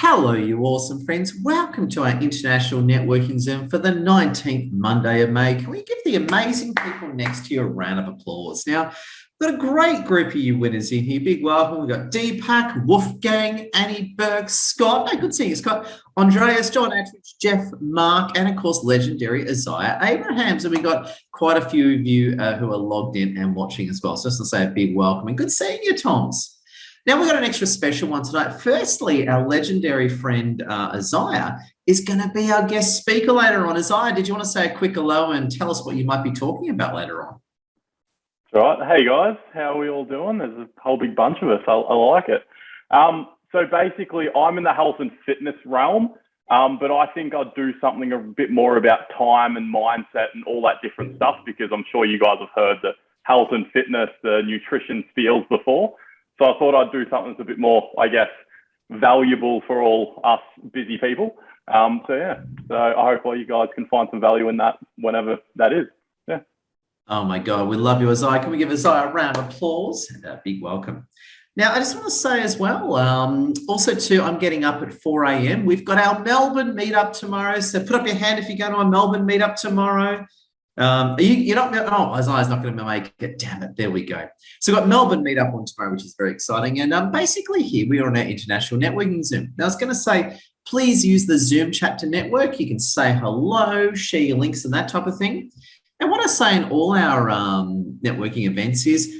Hello, you awesome friends. Welcome to our International Networking Zoom for the 19th Monday of May. Can we give the amazing people next to you a round of applause? Now, we've got a great group of you winners in here. Big welcome. We've got Deepak, Wolfgang, Annie, Burke, Scott. Hey, good seeing you, Scott. Andreas, John Attridge, Jeff, Mark, and of course, legendary Isaiah Abrahams. And we've got quite a few of you who are logged in and watching as well. So just to say a big welcome and good seeing you, Toms. Now, we've got an extra special one tonight. Firstly, our legendary friend Isaiah is going to be our guest speaker later on. Isaiah, did you want to say a quick hello and tell us what you might be talking about later on? Right. Hey, guys. How are we all doing? There's a whole big bunch of us. I like it. So basically, I'm in the health and fitness realm, but I think I'd do something a bit more about time and mindset and all that different stuff, because I'm sure you guys have heard the health and fitness, the nutrition spiels before. So I thought I'd do something that's a bit more, I guess, valuable for all us busy people. So I hope all you guys can find some value in that whenever that is. Yeah. Oh my God, we love you, Isaiah. Can we give Isaiah a round of applause and a big welcome? Now, I just want to say as well, also too, I'm getting up at 4 a.m. We've got our Melbourne Meetup tomorrow. So put up your hand if you're going to a Melbourne Meetup tomorrow. You're not, oh, Isaiah's not going to make it. Damn it. There we go. So we've got Melbourne Meetup on tomorrow, which is very exciting. And basically here we are on our International Networking Zoom. Now I was going to say, please use the Zoom chat to network. You can say hello, share your links and that type of thing. And what I say in all our networking events is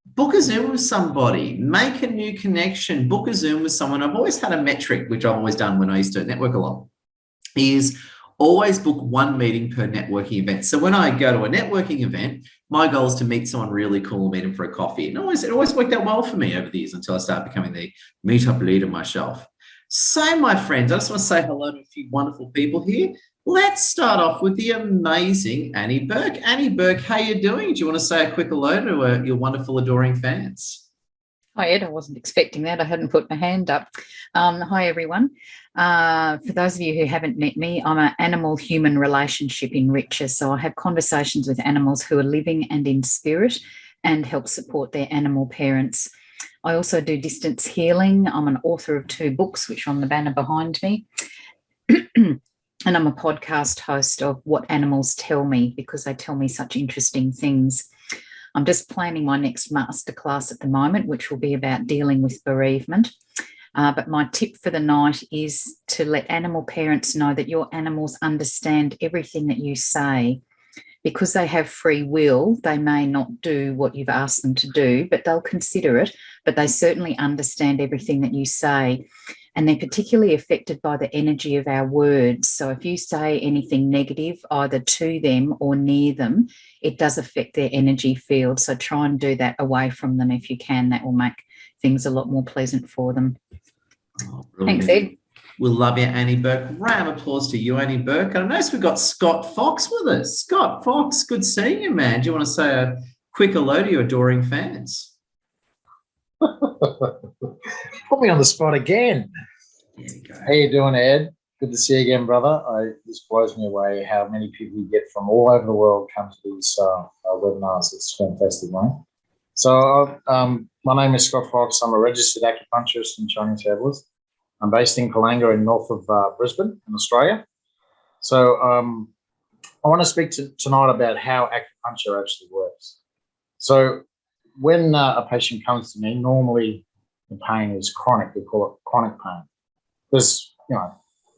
book a Zoom with somebody, make a new connection, book a Zoom with someone. I've always had a metric, which I've always done when I used to network a lot, is always book one meeting per networking event. So when I go to a networking event, my goal is to meet someone really cool and meet them for a coffee. And it always worked out well for me over the years until I started becoming the meetup leader myself. So my friends, I just want to say hello to a few wonderful people here. Let's start off with the amazing Annie Burke. Annie Burke, how you doing? Do you want to say a quick hello to your wonderful, adoring fans? Hi, Ed. I wasn't expecting that. I hadn't put my hand up. Hi, everyone. For those of you who haven't met me, I'm an animal-human relationship enricher. So I have conversations with animals who are living and in spirit and help support their animal parents. I also do distance healing. I'm an author of 2 books, which are on the banner behind me. And I'm a podcast host of What Animals Tell Me, because they tell me such interesting things. I'm just planning my next masterclass at the moment, which will be about dealing with bereavement. But my tip for the night is to let animal parents know that your animals understand everything that you say. Because they have free will, they may not do what you've asked them to do, but they'll consider it. But they certainly understand everything that you say. And they're particularly affected by the energy of our words. So if you say anything negative, either to them or near them, it does affect their energy field. So try and do that away from them if you can. That will make things a lot more pleasant for them. Oh, thanks, Ed. We'll love you, Annie Burke. Round of applause to you, Annie Burke. And I notice we've got Scott Fox with us. Scott Fox, good seeing you, man. Do you want to say a quick hello to your adoring fans? Put me on the spot again. There you go. How you doing, Ed? Good to see you again, brother. This blows me away how many people you get from all over the world come to these webinars. It's fantastic, mate. So my name is Scott Fox. I'm a registered acupuncturist and Chinese herbalist. I'm based in Kalanga in north of Brisbane in Australia. So I want to speak tonight about how acupuncture actually works. So when a patient comes to me, normally the pain is chronic. We call it chronic pain. Because,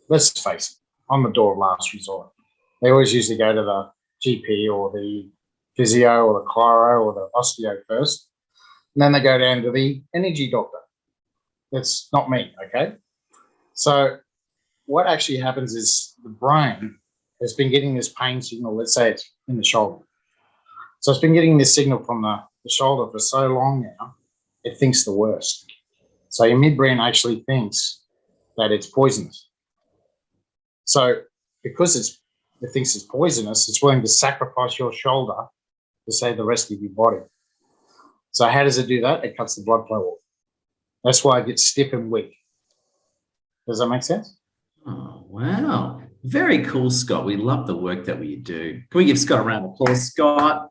let's face it, I'm the door of last resort. They always usually go to the GP or the physio or the chiro or the osteo first. And then they go down to the energy doctor. That's not me, okay? So what actually happens is the brain has been getting this pain signal, let's say it's in the shoulder. So it's been getting this signal from the shoulder for so long now, it thinks the worst. So your midbrain actually thinks that it's poisonous. So because it thinks it's poisonous, it's willing to sacrifice your shoulder to save the rest of your body. So how does it do that? It cuts the blood flow off. That's why it gets stiff and weak. Does that make sense? Oh, wow. Very cool, Scott. We love the work that we do. Can we give Scott a round of applause, Scott?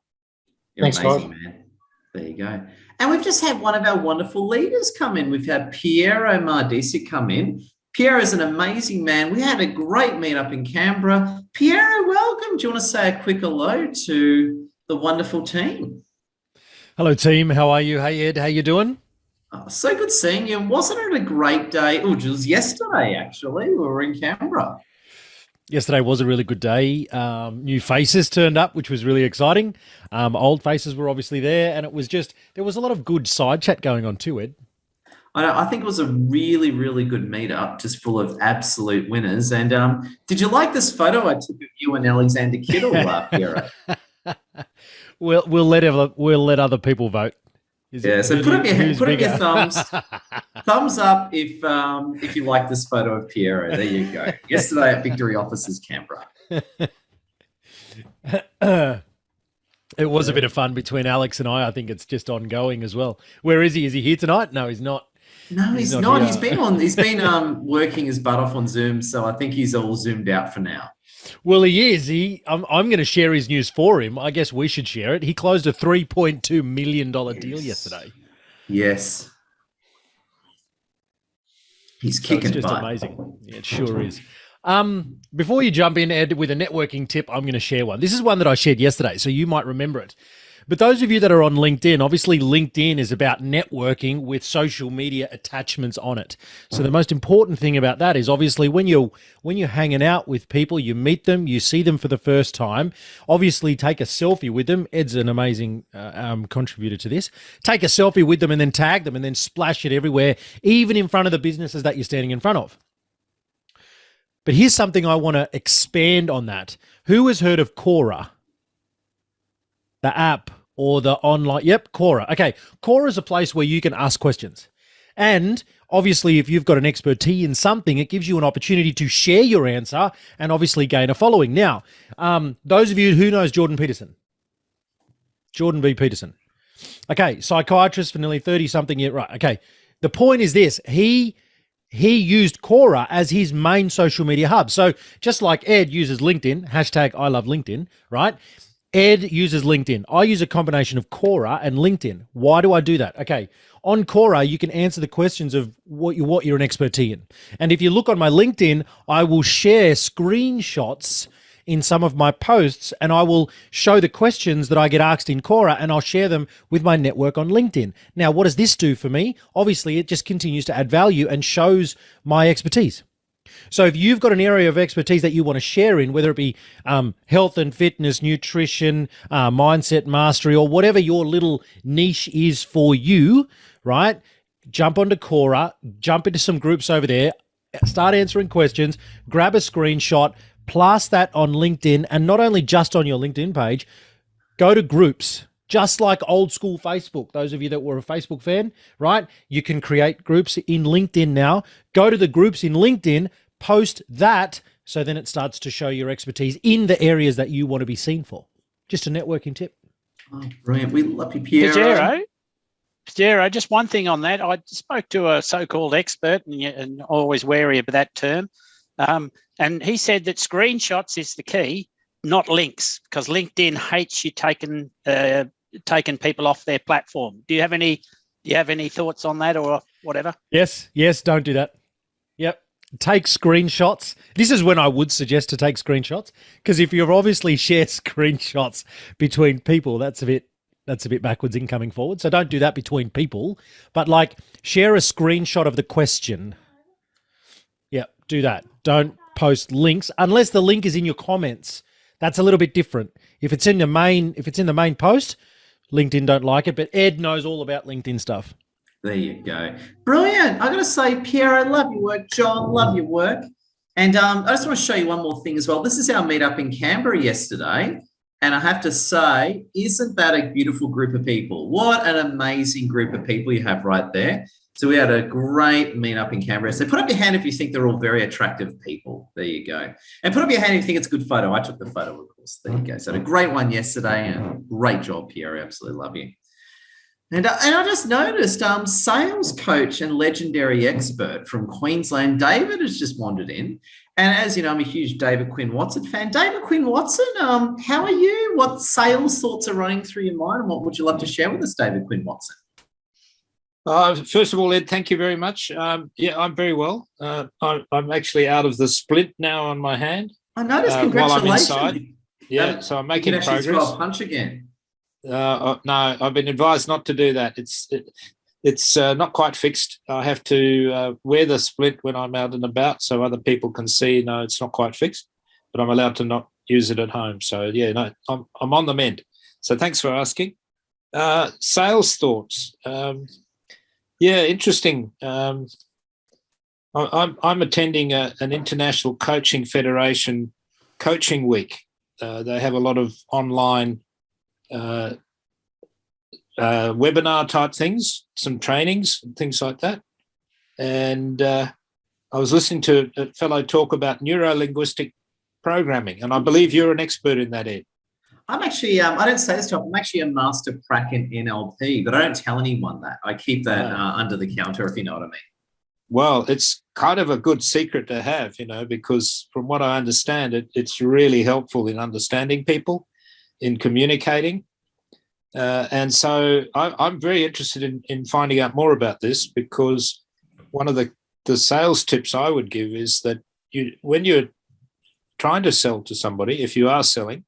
You're Thanks, amazing, guys. man. There you go. And we've just had one of our wonderful leaders come in. We've had Piero Mardisi come in. Piero is an amazing man. We had a great meetup in Canberra. Piero, welcome. Do you want to say a quick hello to the wonderful team? Hello, team. How are you? Hey, Ed. How you doing? So good seeing you. Wasn't it a great day? Oh, it was yesterday, actually. We were in Canberra. Yesterday was a really good day. New faces turned up, which was really exciting. Old faces were obviously there, and there was a lot of good side chat going on too, Ed. I think it was a really, really good meetup, just full of absolute winners. And did you like this photo I took of you and Alexander Kittle, Piero? We'll let other people vote. So put up your thumbs. Thumbs up if you like this photo of Piero. There you go. Yesterday at Victory Offices, Canberra. It was a bit of fun between Alex and I. I think it's just ongoing as well. Where is he? Is he here tonight? No, he's not. No, he's not. He's been working his butt off on Zoom, so I think he's all zoomed out for now. Well, he is. I'm going to share his news for him. I guess we should share it. He closed a $3.2 million deal yesterday. Yes. He's kicking butt. It's just butt. Amazing. Yeah, it sure is. Before you jump in, Ed, with a networking tip, I'm going to share one. This is one that I shared yesterday, so you might remember it. But those of you that are on LinkedIn, obviously LinkedIn is about networking with social media attachments on it. So the most important thing about that is obviously when you're hanging out with people, you meet them, you see them for the first time, obviously take a selfie with them. Ed's an amazing contributor to this. Take a selfie with them and then tag them and then splash it everywhere, even in front of the businesses that you're standing in front of. But here's something I want to expand on that. Who has heard of Quora? The app or the online, Quora. Okay, Quora is a place where you can ask questions. And obviously, if you've got an expertise in something, it gives you an opportunity to share your answer and obviously gain a following. Now, those of you who knows Jordan Peterson, Jordan B. Peterson. Okay, psychiatrist for nearly 30-something years. Right, okay. The point is this. He used Quora as his main social media hub. So just like Ed uses LinkedIn, hashtag I love LinkedIn, right? Ed uses LinkedIn. I use a combination of Quora and LinkedIn. Why do I do that? Okay, on Quora, you can answer the questions of what you're an expertise in. And if you look on my LinkedIn, I will share screenshots in some of my posts, and I will show the questions that I get asked in Quora, and I'll share them with my network on LinkedIn. Now, what does this do for me? Obviously, it just continues to add value and shows my expertise. So if you've got an area of expertise that you want to share in, whether it be health and fitness, nutrition, mindset mastery, or whatever your little niche is for you, right? Jump onto Quora, jump into some groups over there, start answering questions, grab a screenshot, blast that on LinkedIn, and not only just on your LinkedIn page, go to groups. Just like old school Facebook, those of you that were a Facebook fan, right? You can create groups in LinkedIn now. Go to the groups in LinkedIn, post that, so then it starts to show your expertise in the areas that you want to be seen for. Just a networking tip. Oh, brilliant. We love you, Piero. Piero, just one thing on that. I spoke to a so-called expert, and always wary of that term, and he said that screenshots is the key, not links, because LinkedIn hates you taking people off their platform. Do you have any thoughts on that or whatever? Yes, don't do that. Yep. Take screenshots. This is when I would suggest to take screenshots, because if you've obviously shared screenshots between people, that's a bit backwards in coming forward. So don't do that between people, but like share a screenshot of the question. Yeah, do that. Don't post links unless the link is in your comments. That's a little bit different. If it's in the main post, LinkedIn don't like it, but Ed knows all about LinkedIn stuff. There you go. Brilliant. I'm going to say, Piero, love your work. John, love your work. And I just want to show you one more thing as well. This is our meetup in Canberra yesterday. And I have to say, isn't that a beautiful group of people? What an amazing group of people you have right there. So we had a great meetup in Canberra. So put up your hand if you think they're all very attractive people. There you go. And put up your hand if you think it's a good photo. I took the photo, of course. There you go. So a great one yesterday. And great job, Piero. Absolutely love you. And I just noticed sales coach and legendary expert from Queensland, David, has just wandered in. And as you know, I'm a huge David Quinn Watson fan. David Quinn Watson, how are you? What sales thoughts are running through your mind? And what would you love to share with us, David Quinn Watson? First of all, Ed, thank you very much. Yeah, I'm very well. I'm actually out of the splint now on my hand. I noticed. While I'm Congratulations. inside. Yeah, so I'm You making can actually progress. throw a punch again. No, I've been advised not to do that. It's not quite fixed. I have to wear the splint when I'm out and about so other people can see, no, it's not quite fixed, but I'm allowed to not use it at home. So, yeah, no, I'm on the mend. So thanks for asking. Sales thoughts. Yeah, interesting. I'm attending an International Coaching Federation coaching week. They have a lot of online webinar type things, some trainings and things like that. And I was listening to a fellow talk about neuro-linguistic programming, and I believe you're an expert in that, Ed. I'm actually, I don't say this to I'm actually a master prac in NLP, but I don't tell anyone that. I keep that under the counter, if you know what I mean. Well, it's kind of a good secret to have, because from what I understand, it's really helpful in understanding people, in communicating. And so I'm very interested in finding out more about this, because one of the sales tips I would give is that when you're trying to sell to somebody, if you are selling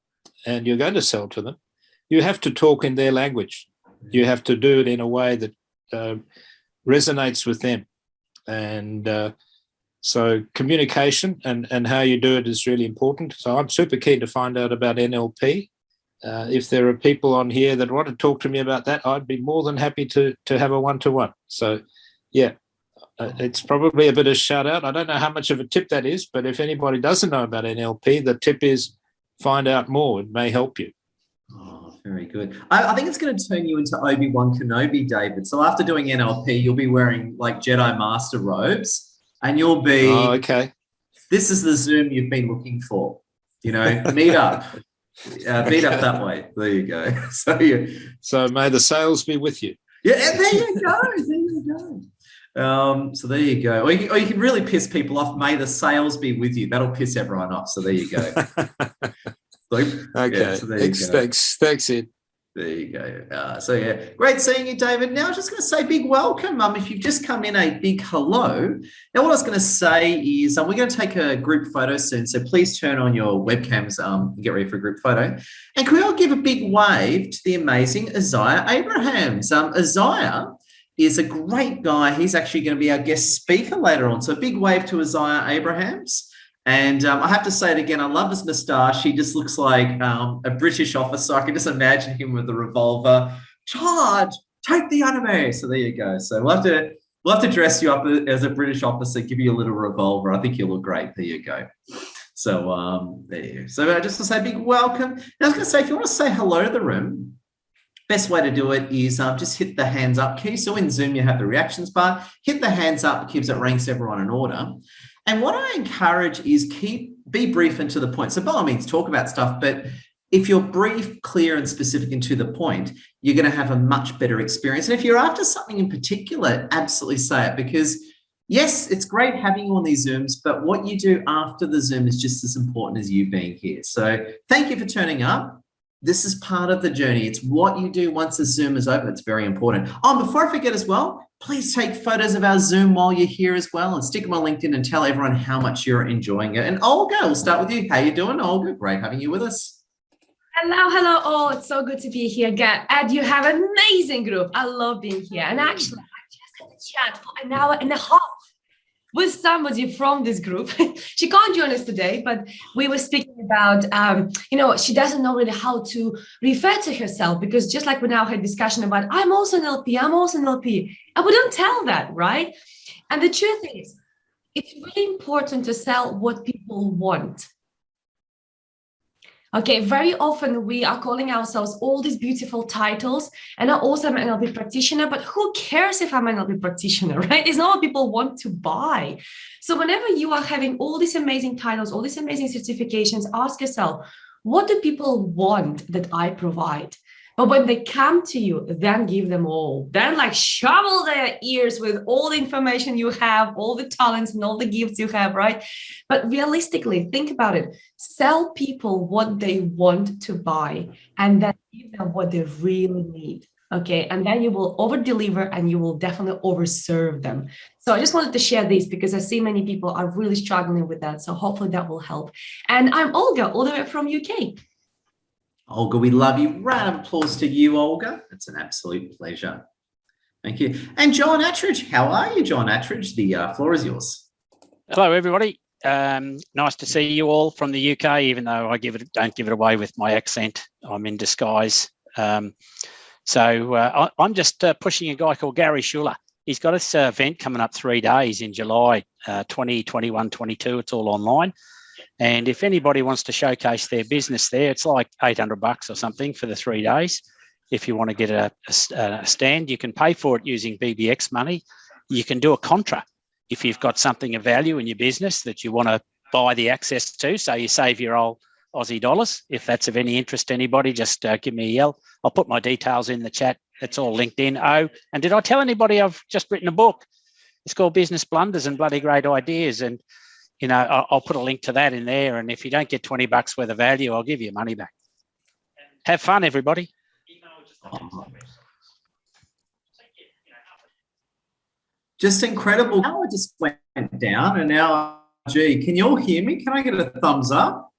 and you're going to sell to them, you have to talk in their language. You have to do it in a way that resonates with them. And so communication and how you do it is really important. So I'm super keen to find out about NLP. If there are people on here that want to talk to me about that, I'd be more than happy to have a one-to-one. So, yeah, it's probably a bit of shout out. I don't know how much of a tip that is, but if anybody doesn't know about NLP, the tip is find out more. It may help you. Oh, very good. I think it's going to turn you into Obi-Wan Kenobi, David. So after doing NLP, you'll be wearing like Jedi Master robes, and you'll be, oh, okay. This is the Zoom you've been looking for, meet up. Beat up that way. There you go. So may the sales be with you. Yeah, there you go. There you go. So there you go. Or you can really piss people off. May the sales be with you. That'll piss everyone off. So there you go. Okay. Yeah, so Thanks, Ed. There you go. So yeah, great seeing you, David. Now I was just going to say big welcome. If you've just come in, a big hello. Now what I was going to say is we're going to take a group photo soon, so please turn on your webcams and get ready for a group photo. And can we all give a big wave to the amazing Isaiah Abrahams? Isaiah is a great guy. He's actually going to be our guest speaker later on. So a big wave to Isaiah Abrahams. And I have to say it again, I love his moustache. He just looks like a British officer. I can just imagine him with a revolver. Charge, take the enemy. So there you go. So we'll have to dress you up as a British officer, give you a little revolver. I think you'll look great. There you go. So there you go. So just to say big welcome. Now I was going to say, if you want to say hello to the room, best way to do it is just hit the hands up key. So in Zoom, you have the reactions bar. Hit the hands up, keeps it ranks everyone in order. And what I encourage is be brief and to the point. So by all means, talk about stuff, but if you're brief, clear, and specific and to the point, you're going to have a much better experience. And if you're after something in particular, absolutely say it, because yes, it's great having you on these Zooms, but what you do after the Zoom is just as important as you being here. So thank you for turning up. This is part of the journey. It's what you do once the Zoom is over. It's very important. Before I forget as well, please take photos of our Zoom while you're here as well and stick them on LinkedIn and tell everyone how much you're enjoying it. And Olga, we'll start with you. How you doing, Olga? Great having you with us. Hello all. It's so good to be here again. Ed, you have an amazing group. I love being here. And actually, I just had a chat for an hour and a half with somebody from this group. She can't join us today, but we were speaking about, she doesn't know really how to refer to herself, because just like we now had discussion about, I'm also an LP, and we don't tell that, right? And the truth is, it's really important to sell what people want. Okay, very often we are calling ourselves all these beautiful titles, and I'm also an NLP practitioner, but who cares if I'm an NLP practitioner, right? It's not what people want to buy. So whenever you are having all these amazing titles, all these amazing certifications, ask yourself, what do people want that I provide? But when they come to you, then give them all. Then shovel their ears with all the information you have, all the talents and all the gifts you have, right? But realistically, think about it. Sell people what they want to buy and then give them what they really need. Okay, and then you will over deliver and you will definitely overserve them. So I just wanted to share this because I see many people are really struggling with that. So hopefully that will help. And I'm Olga, all the way from UK. Olga, we love you. Round of applause to you, Olga. It's an absolute pleasure. Thank you. And John Attridge, how are you, John Attridge? The floor is yours. Hello, everybody. Nice to see you all from the UK, even though I don't give it away with my accent. I'm in disguise. So I'm just pushing a guy called Gary Schuller. He's got this event coming up 3 days in July 20, 21, 22. It's all online. And if anybody wants to showcase their business there, it's like $800 or something for the 3 days. If you want to get a stand, you can pay for it using BBX money. You can do a contra if you've got something of value in your business that you want to buy the access to. So you save your old Aussie dollars. If that's of any interest to anybody, just give me a yell. I'll put my details in the chat. It's all linked in. Oh, and did I tell anybody I've just written a book? It's called Business Blunders and Bloody Great Ideas. And, you know, I'll put a link to that in there. And if you don't get $20 worth of value, I'll give you money back. Have fun, everybody. Just incredible. Now I just went down and now, gee, can you all hear me? Can I get a thumbs up?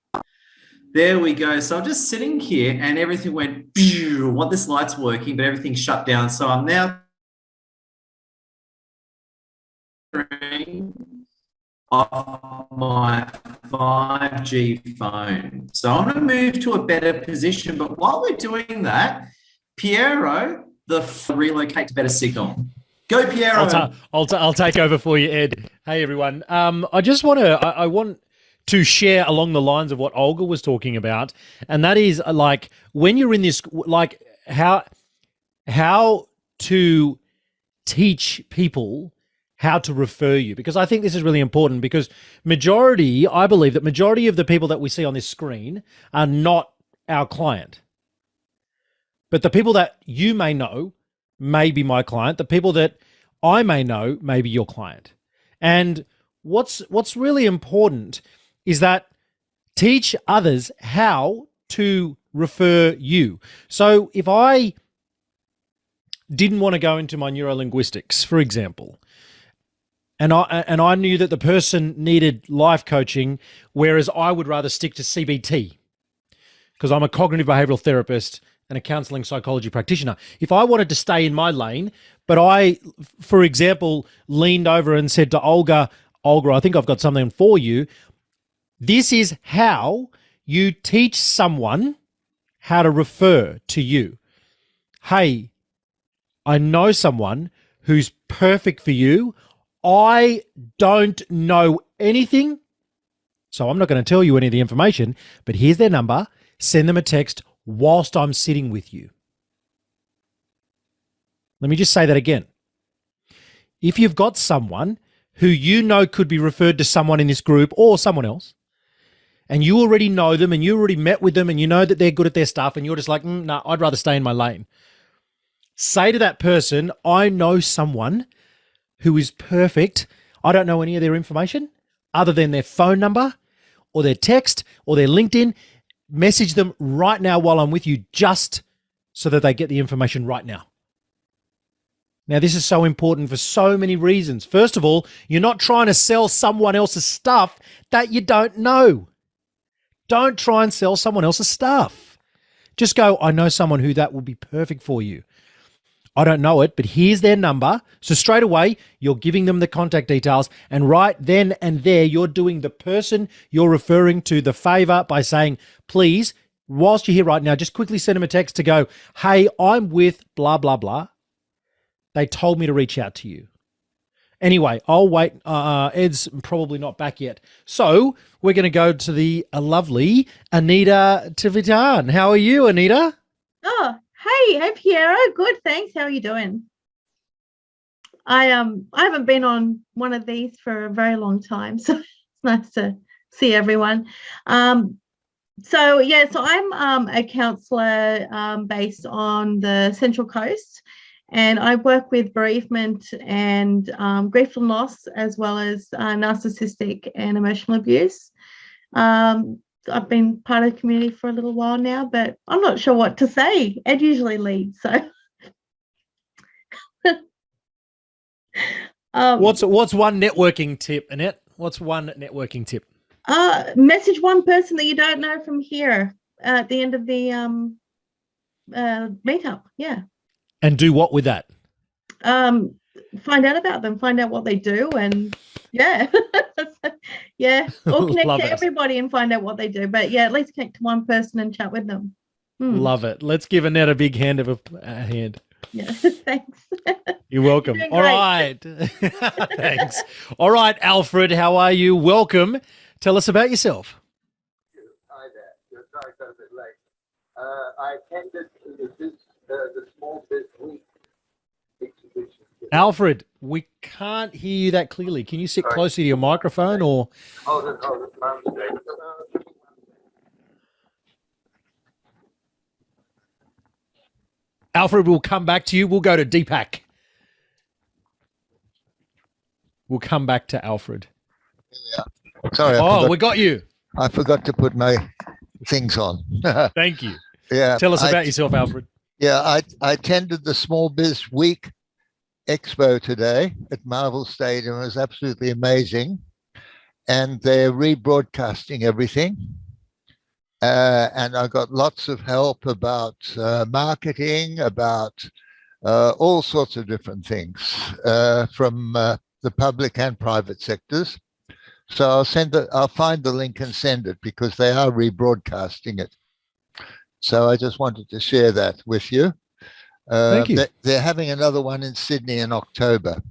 There we go. So I'm just sitting here and everything went, well, this light's working, but everything's shut down. So I'm now off my 5G phone. So I'm going to move to a better position. But while we're doing that, Piero, relocate to better signal. Go, Piero. I'll take over for you, Ed. Hey, everyone. I want to share along the lines of what Olga was talking about, and that is like when you're in this, like how to teach people how to refer you, because I think this is really important, because I believe that majority of the people that we see on this screen are not our client. But the people that you may know may be my client. The people that I may know may be your client. And what's really important is that teach others how to refer you. So if I didn't want to go into my neurolinguistics, for example, and I knew that the person needed life coaching, whereas I would rather stick to CBT because I'm a cognitive behavioral therapist and a counseling psychology practitioner. If I wanted to stay in my lane, but I, for example, leaned over and said to Olga, I think I've got something for you. This is how you teach someone how to refer to you. Hey, I know someone who's perfect for you. I don't know anything, so I'm not going to tell you any of the information, but here's their number. Send them a text whilst I'm sitting with you. Let me just say that again. If you've got someone who you know could be referred to someone in this group or someone else, and you already know them and you already met with them and you know that they're good at their stuff and you're just like, no, I'd rather stay in my lane. Say to that person, I know someone who is perfect. I don't know any of their information other than their phone number or their text or their LinkedIn. Message them right now while I'm with you, just so that they get the information right now. Now, this is so important for so many reasons. First of all, you're not trying to sell someone else's stuff that you don't know. Don't try and sell someone else's stuff. Just go, I know someone who that will be perfect for you. I don't know it, but here's their number. So straight away, you're giving them the contact details. And right then and there, you're doing the person you're referring to the favor by saying, please, whilst you're here right now, just quickly send them a text to go, hey, I'm with blah, blah, blah. They told me to reach out to you. Anyway, I'll wait. Ed's probably not back yet. So we're going to go to the lovely Anita Tivitan. How are you, Anita? Oh, hey Piero. Good, thanks. How are you doing? I haven't been on one of these for a very long time, so it's nice to see everyone. So I'm a counsellor based on the Central Coast, and I work with bereavement and grief and loss, as well as narcissistic and emotional abuse. I've been part of the community for a little while now, but I'm not sure what to say. Ed usually leads, so What's one networking tip, Annette? What's one networking tip? Message one person that you don't know from here at the end of the meetup. Yeah. And do what with that? Find out about them, find out what they do, and yeah. Yeah. Or connect Love to it. everybody and find out what they do. But yeah, at least connect to one person and chat with them. Love it. Let's give Annette a big hand. Yeah. Thanks. You're welcome. You're doing All great. right. Thanks. All right, Alfred, how are you? Welcome. Tell us about yourself. Hi there. You're sorry for a bit late. I attended the Small Biz Week exhibition. Alfred, we can't hear you that clearly. Can you sit closer to your microphone or? Hold on, one second. Alfred, we'll come back to you. We'll go to Deepak. We'll come back to Alfred. Sorry, we got you. I forgot to put my things on. Thank you. Yeah. Tell us about yourself, Alfred. Yeah, I attended the Small Biz Week Expo today at Marvel Stadium. It was absolutely amazing. And they're rebroadcasting everything. And I got lots of help about marketing, about all sorts of different things from the public and private sectors. So I'll find the link and send it because they are rebroadcasting it. So I just wanted to share that with you. Thank you. They're having another one in Sydney in October.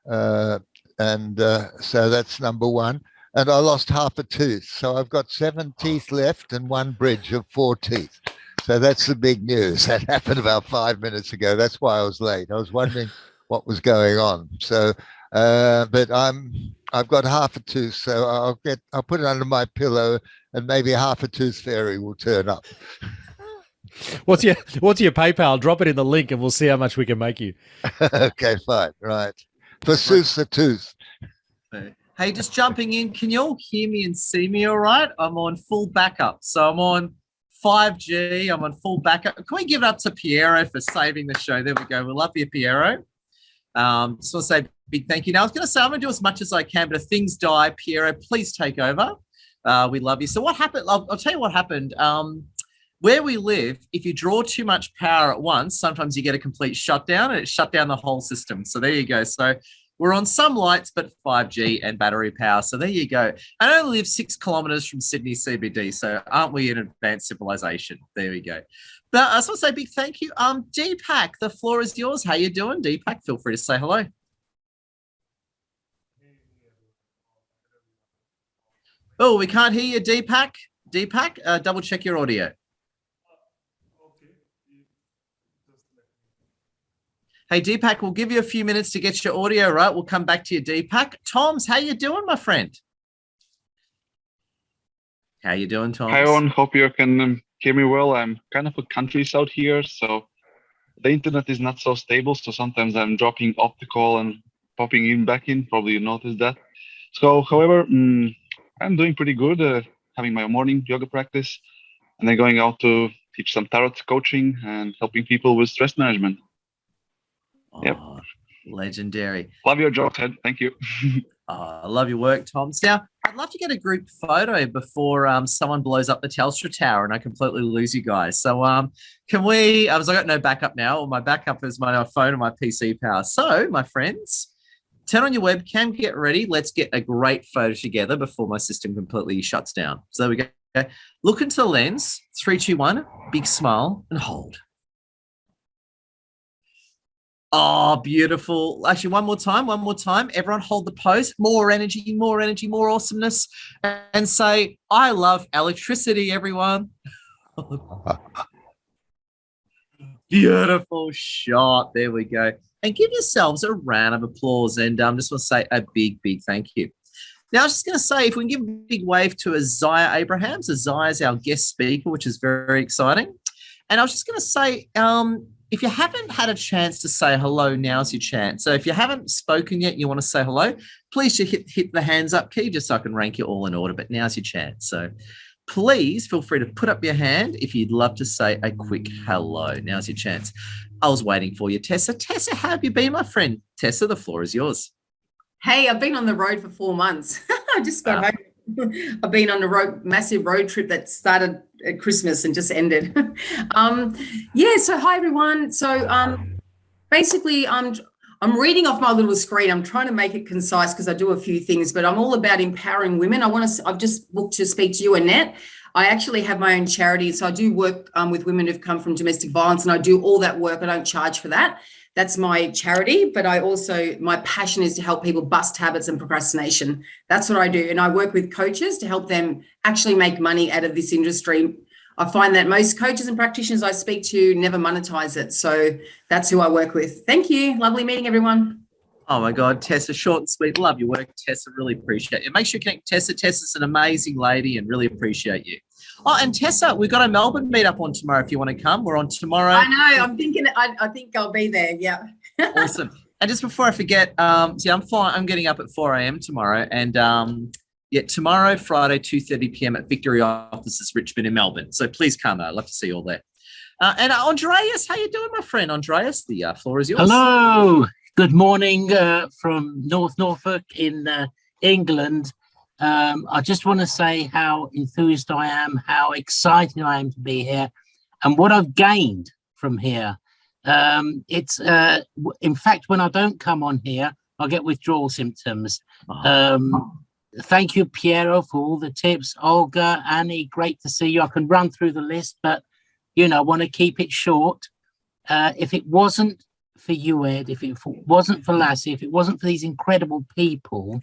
So that's number one. And I lost half a tooth. So I've got 7 teeth left and 1 bridge of 4 teeth. So that's the big news. That happened about 5 minutes ago. That's why I was late. I was wondering what was going on. So, but I've got half a tooth. So I'll put it under my pillow and maybe half a tooth fairy will turn up. What's your PayPal? Drop it in the link and we'll see how much we can make you. Okay, fine. Right. For Seuss the Tooth. Hey, just jumping in. Can you all hear me and see me all right? I'm on full backup. So I'm on 5G. I'm on full backup. Can we give it up to Piero for saving the show? There we go. We love you, Piero. Just want to say a big thank you. Now, I was going to say I'm going to do as much as I can, but if things die, Piero, please take over. We love you. So what happened? I'll tell you what happened. Where we live, if you draw too much power at once, sometimes you get a complete shutdown and it shut down the whole system. So there you go. So we're on some lights, but 5G and battery power. So there you go. I only live 6 kilometres from Sydney CBD. So aren't we in advanced civilization? There we go. But I just want to say a big thank you. Deepak, the floor is yours. How you doing, Deepak? Feel free to say hello. Oh, we can't hear you, Deepak. Deepak, double check your audio. Hey, Deepak, we'll give you a few minutes to get your audio right. We'll come back to you, Deepak. Toms, how you doing, my friend? How you doing, Toms? Hi, everyone. Hope you can hear me well. I'm kind of a countries out here, so the internet is not so stable. So sometimes I'm dropping off the call and popping in back in. Probably you noticed that. So, however, I'm doing pretty good, having my morning yoga practice and then going out to teach some tarot coaching and helping people with stress management. Yep. Oh, legendary. Love your job, Ted. Thank you. I love your work, Toms. Now, I'd love to get a group photo before someone blows up the Telstra tower and I completely lose you guys. So can we, I got no backup now. My backup is my phone and my PC power. So, my friends, turn on your webcam, get ready. Let's get a great photo together before my system completely shuts down. So there we go. Look into the lens. 3, 2, 1. Big smile and hold. Oh, beautiful. Actually, one more time. Everyone hold the pose. More energy, more awesomeness. And say, I love electricity, everyone. Beautiful shot. There we go. And give yourselves a round of applause. And just want to say a big, big thank you. Now, I was just going to say, if we can give a big wave to Isaiah Abrahams. Isaiah is our guest speaker, which is very exciting. And I was just going to say, if you haven't had a chance to say hello, now's your chance. So if you haven't spoken yet, you want to say hello, please just hit the hands up key just so I can rank you all in order. But now's your chance. So please feel free to put up your hand if you'd love to say a quick hello. Now's your chance. I was waiting for you, Tessa. Tessa, how have you been, my friend? Tessa, the floor is yours. Hey, I've been on the road for 4 months. I just got home. I've been on a massive road trip that started at Christmas and just ended. So hi everyone. So basically I'm reading off my little screen. I'm trying to make it concise because I do a few things, but I'm all about empowering women. I've just booked to speak to you, Annette. I actually have my own charity. So I do work with women who've come from domestic violence, and I do all that work. I don't charge for that. That's my charity, but my passion is to help people bust habits and procrastination. That's what I do. And I work with coaches to help them actually make money out of this industry. I find that most coaches and practitioners I speak to never monetize it. So that's who I work with. Thank you. Lovely meeting everyone. Oh my God, Tessa, short and sweet. Love your work, Tessa. Really appreciate it. Make sure you connect with Tessa. Tessa's an amazing lady and really appreciate you. Oh, and Tessa, we've got a Melbourne meetup on tomorrow if you want to come. We're on tomorrow. I know. I'm thinking, I think I'll be there. Yeah. Awesome. And just before I forget, I'm fine. I'm getting up at 4 a.m. tomorrow. And tomorrow, Friday, 2:30 p.m. at Victory Offices, Richmond in Melbourne. So please come. I'd love to see you all there. And Andreas, how you doing, my friend? Andreas, the floor is yours. Hello. Good morning from North Norfolk in England. I just want to say how enthused I am, how excited I am to be here, and what I've gained from here. It's in fact, when I don't come on here, I get withdrawal symptoms. Thank you, Piero, for all the tips. Olga, Annie, great to see you. I can run through the list, but I want to keep it short. If it wasn't for you, Ed, if it wasn't for Lassie, if it wasn't for these incredible people,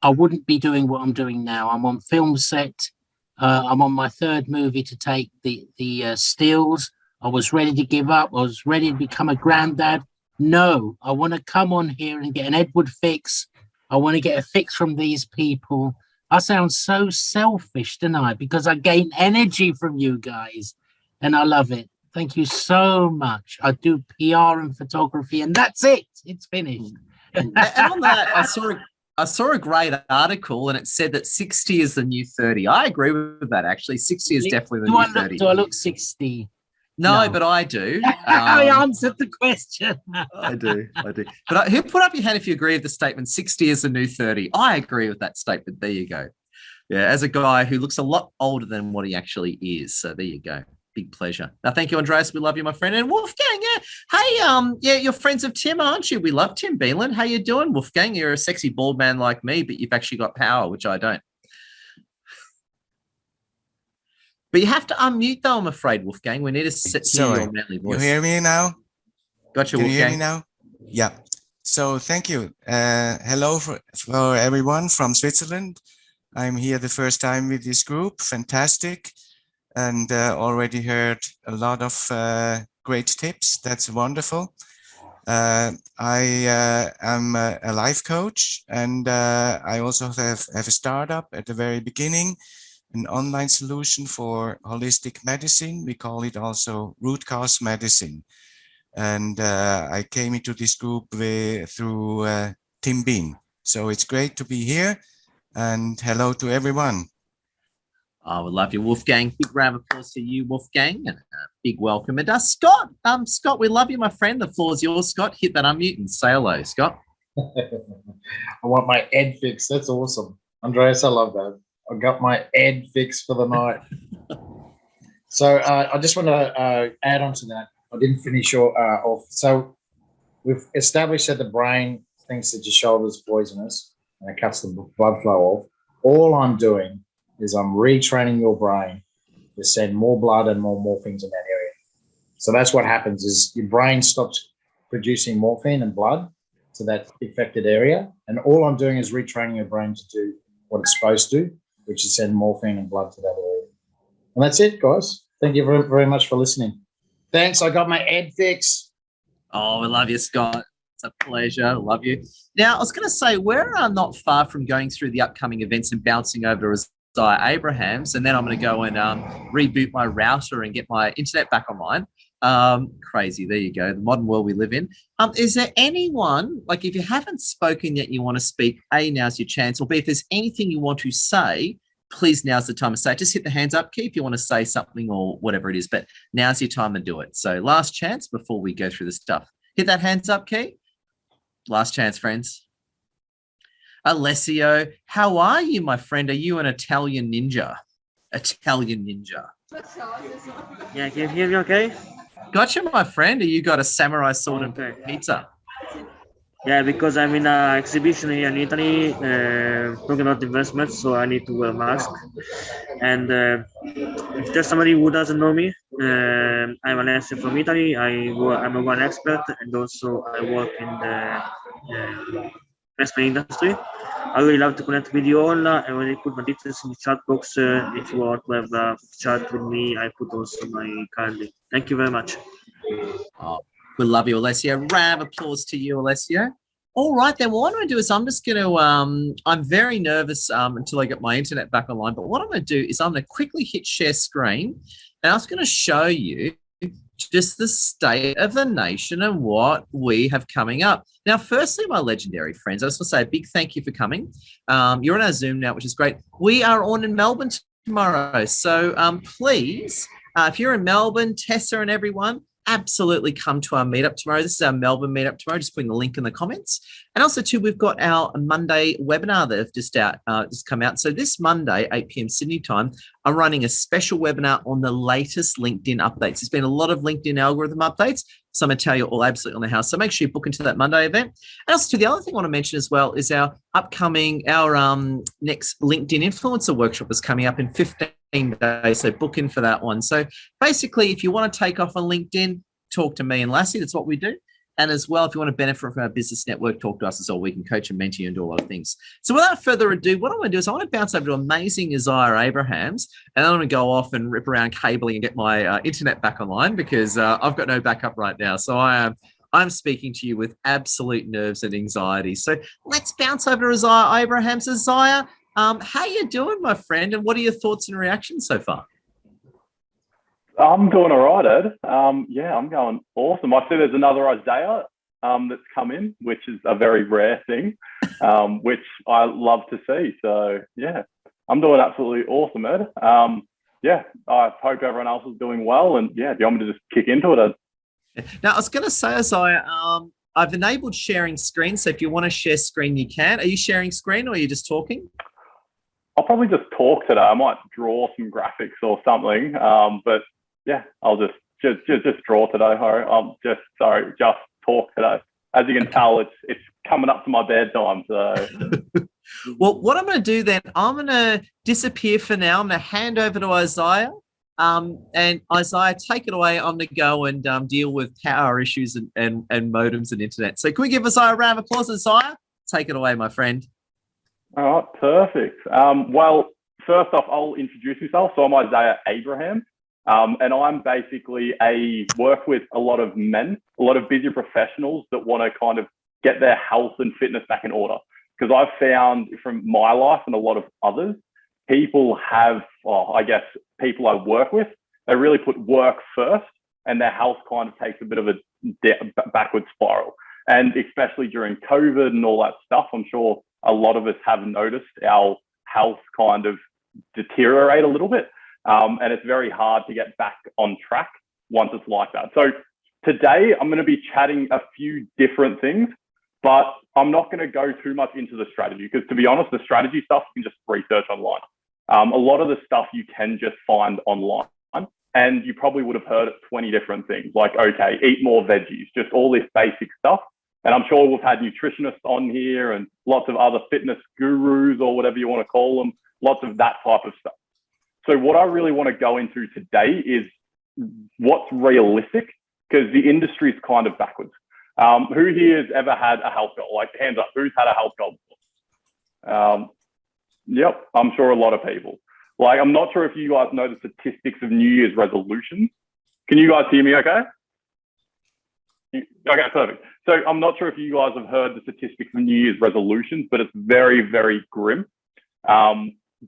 I wouldn't be doing what I'm doing now. I'm on film set. I'm on my third movie to take the stills. I was ready to give up. I was ready to become a granddad. No, I want to come on here and get an Edward fix. I want to get a fix from these people. I sound so selfish, don't I? Because I gain energy from you guys, and I love it. Thank you so much. I do PR and photography, and that's it. It's finished. And on that, I saw a great article, and it said that 60 is the new 30. I agree with that, actually. 60 is definitely the new 30. Do I look 60? No, but I do. I answered the question. I do. But who put up your hand if you agree with the statement, 60 is the new 30? I agree with that statement. There you go. Yeah, as a guy who looks a lot older than what he actually is. So there you go. Big pleasure. Now, thank you, Andreas. We love you, my friend. And Wolfgang, hey, you're friends of Tim, aren't you? We love Tim Beelan. How you doing, Wolfgang? You're a sexy bald man like me, but you've actually got power, which I don't. But you have to unmute, though, I'm afraid, Wolfgang. We need to hear your manly voice. You hear me now? Gotcha, Can Wolfgang. you hear me now? Yeah. So thank you. Hello for everyone from Switzerland. I'm here the first time with this group. Fantastic. And already heard a lot of great tips. That's wonderful. I am a life coach, and I also have a startup at the very beginning, an online solution for holistic medicine. We call it also root cause medicine. And I came into this group through Tim Bean. So it's great to be here, and hello to everyone. I would love you, Wolfgang. Big round of applause to you, Wolfgang, and a big welcome. And Scott, Scott, we love you, my friend. The floor is yours, Scott. Hit that unmute and say hello, Scott. I want my Ed fix. That's awesome. Andreas, I love that. I got my Ed fix for the night. So I just want to add on to that. I didn't finish off. So we've established that the brain thinks that your shoulder is poisonous and it cuts the blood flow off. All I'm doing is I'm retraining your brain to send more blood and more morphine to that area. So that's what happens is your brain stops producing morphine and blood to that affected area. And all I'm doing is retraining your brain to do what it's supposed to, which is send morphine and blood to that area. And that's it, guys. Thank you very, very much for listening. Thanks. I got my Ed fix. Oh, we love you, Scott. It's a pleasure. Love you. Now, I was going to say, we're not far from going through the upcoming events and bouncing over to Abrahams, and then I'm going to go and reboot my router and get my internet back online. Crazy. There you go. The modern world we live in. Is there anyone, like if you haven't spoken yet, you want to speak, A, now's your chance, or B, if there's anything you want to say, please, now's the time to say it. Just hit the hands up key if you want to say something or whatever it is, but now's your time to do it. So last chance before we go through the stuff. Hit that hands up key. Last chance, friends. Alessio, how are you, my friend? Are you an Italian ninja? Italian ninja. Yeah, can you hear me okay? Gotcha, my friend. You got a samurai sword and pizza. Yeah, because I'm in an exhibition here in Italy talking about investments, so I need to wear a mask. And if there's somebody who doesn't know me, I'm Alessio from Italy. I'm a wine expert, and also I work in the investment industry. I really love to connect with you all. I already put my details in the chat box. If you want to have a chat with me, I put also my calendar. Thank you very much. Oh, we love you, Alessio. Round of applause to you, Alessio. All right, then. Well, what I'm going to do is I'm just going to, I'm very nervous until I get my internet back online. But what I'm going to do is I'm going to quickly hit share screen. And I was going to show you just the state of the nation and what we have coming up. Now, firstly, my legendary friends, I just want to say a big thank you for coming. You're on our Zoom now, which is great. We are on in Melbourne tomorrow. So please, if you're in Melbourne, Tessa and everyone, absolutely come to our meetup tomorrow. This is our Melbourne meetup tomorrow. Just putting the link in the comments. And also too, we've got our Monday webinar that have just come out. So this Monday, 8 p.m. Sydney time, I'm running a special webinar on the latest LinkedIn updates. There's been a lot of LinkedIn algorithm updates. So I'm going to tell you all absolutely on the house. So make sure you book into that Monday event. And also, the other thing I want to mention as well is our next LinkedIn influencer workshop is coming up in 15 days. So book in for that one. So basically, if you want to take off on LinkedIn, talk to me and Lassie. That's what we do. And as well, if you want to benefit from our business network, talk to us as well. We can coach and mentor you and do a lot of things. So without further ado, what I want to do is I want to bounce over to amazing Isaiah Abrahams, and I'm going to go off and rip around cabling and get my internet back online because I've got no backup right now. So I'm speaking to you with absolute nerves and anxiety. So let's bounce over to Isaiah Abrahams. Isaiah, how you doing, my friend? And what are your thoughts and reactions so far? I'm doing all right, Ed. Yeah, I'm going awesome. I see there's another Isaiah that's come in, which is a very rare thing, which I love to see. So, yeah, I'm doing absolutely awesome, Ed. Yeah, I hope everyone else is doing well. And, yeah, do you want me to just kick into it, Ed? Now, I was going to say, Isaiah, I've enabled sharing screen. So if you want to share screen, you can. Are you sharing screen or are you just talking? I'll probably just talk today. I might draw some graphics or something, but yeah, I'll just draw today. I'll just talk today. As you can tell, it's coming up to my bedtime. So, well, what I'm going to do then, I'm going to disappear for now. I'm going to hand over to Isaiah, and Isaiah, take it away. I'm going to go and deal with power issues and modems and internet. So, can we give Isaiah a round of applause, Isaiah? Take it away, my friend. All right, perfect. Well, first off, I'll introduce myself. So I'm Isaiah Abraham. And I'm basically work with a lot of men, a lot of busy professionals that want to kind of get their health and fitness back in order. Because I've found from my life and a lot of others, people have, people I work with, they really put work first and their health kind of takes a bit of a backward spiral. And especially during COVID and all that stuff, I'm sure a lot of us have noticed our health kind of deteriorate a little bit. And it's very hard to get back on track once it's like that. So today I'm going to be chatting a few different things, but I'm not going to go too much into the strategy because, to be honest, the strategy stuff you can just research online. A lot of the stuff you can just find online, and you probably would have heard 20 different things like, okay, eat more veggies, just all this basic stuff. And I'm sure we've had nutritionists on here and lots of other fitness gurus or whatever you want to call them, lots of that type of stuff. So what I really want to go into today is what's realistic, because the industry is kind of backwards. Who here has ever had a health goal? Like, hands up, who's had a health goal before? Yep, I'm sure a lot of people. Like, I'm not sure if you guys know the statistics of New Year's resolutions. Can you guys hear me okay? Okay, perfect. So I'm not sure if you guys have heard the statistics of New Year's resolutions, but it's very, very grim.